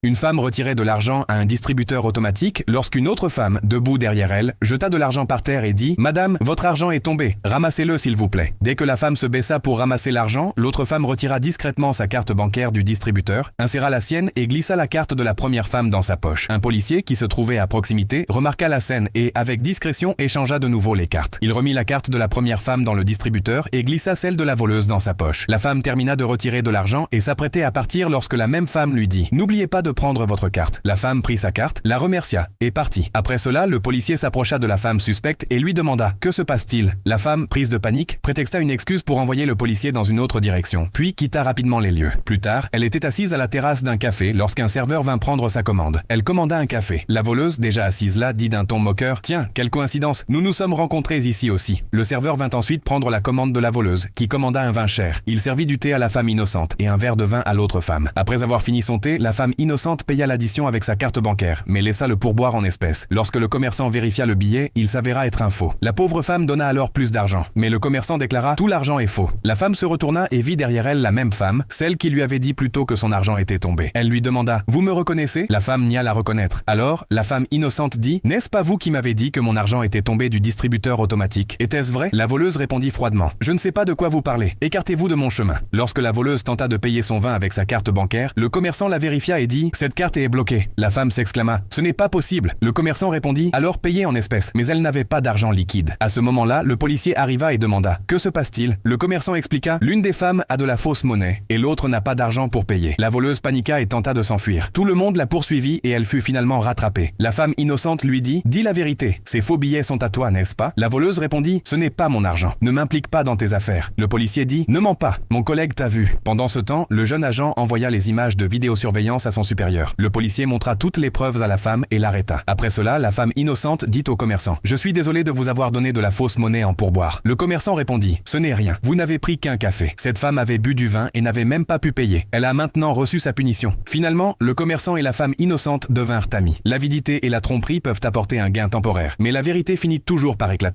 Une femme retirait de l'argent à un distributeur automatique lorsqu'une autre femme, debout derrière elle, jeta de l'argent par terre et dit « Madame, votre argent est tombé, ramassez-le s'il vous plaît ». Dès que la femme se baissa pour ramasser l'argent, l'autre femme retira discrètement sa carte bancaire du distributeur, inséra la sienne et glissa la carte de la première femme dans sa poche. Un policier, qui se trouvait à proximité, remarqua la scène et, avec discrétion, échangea de nouveau les cartes. Il remit la carte de la première femme dans le distributeur et glissa celle de la voleuse dans sa poche. La femme termina de retirer de l'argent et s'apprêtait à partir lorsque la même femme lui dit « N'oubliez pas de prendre votre carte ». La femme prit sa carte, la remercia et partit. Après cela, le policier s'approcha de la femme suspecte et lui demanda « Que se passe-t-il » La femme, prise de panique, prétexta une excuse pour envoyer le policier dans une autre direction, puis quitta rapidement les lieux. Plus tard, elle était assise à la terrasse d'un café lorsqu'un serveur vint prendre sa commande. Elle commanda un café. La voleuse, déjà assise là, dit d'un ton moqueur « Tiens, quelle coïncidence, nous nous sommes rencontrés ici aussi ». Le serveur vint ensuite prendre la commande de la voleuse, qui commanda un vin cher. Il servit du thé à la femme innocente et un verre de vin à l'autre femme. Après avoir fini son thé, la femme innocente paya l'addition avec sa carte bancaire, mais laissa le pourboire en espèces. Lorsque le commerçant vérifia le billet, il s'avéra être un faux. La pauvre femme donna alors plus d'argent, mais le commerçant déclara « Tout l'argent est faux ». La femme se retourna et vit derrière elle la même femme, celle qui lui avait dit plus tôt que son argent était tombé. Elle lui demanda « Vous me reconnaissez ?» La femme nia la reconnaître. Alors, la femme innocente dit « N'est-ce pas vous qui m'avez dit que mon argent était tombé du distributeur automatique? Était-ce vrai ?» La voleuse répondit froidement « Je ne sais pas de quoi vous parlez. Écartez-vous de mon chemin ». Lorsque la voleuse tenta de payer son vin avec sa carte bancaire, le commerçant la vérifia et dit « Cette carte est bloquée ». La femme s'exclama « Ce n'est pas possible ». Le commerçant répondit « Alors payez en espèces ». Mais elle n'avait pas d'argent liquide. À ce moment-là, le policier arriva et demanda « Que se passe-t-il » Le commerçant expliqua « L'une des femmes a de la fausse monnaie et l'autre n'a pas d'argent pour payer ». La voleuse paniqua et tenta de s'enfuir. Tout le monde la poursuivit et elle fut finalement rattrapée. La femme innocente lui dit « Dis la vérité, ces faux billets sont à toi, n'est-ce pas ?» La voleuse répondit « Ce n'est pas mon argent. Ne m'implique pas dans tes affaires ». Le policier dit « Ne mens pas, mon collègue t'a vu ». Pendant ce temps, le jeune agent envoya les images de vidéosurveillance à son supérieur. Le policier montra toutes les preuves à la femme et l'arrêta. Après cela, la femme innocente dit au commerçant « Je suis désolé de vous avoir donné de la fausse monnaie en pourboire ». Le commerçant répondit « Ce n'est rien. Vous n'avez pris qu'un café. Cette femme avait bu du vin et n'avait même pas pu payer. Elle a maintenant reçu sa punition ». Finalement, le commerçant et la femme innocente devinrent amis. L'avidité et la tromperie peuvent apporter un gain temporaire, mais la vérité finit toujours par éclater.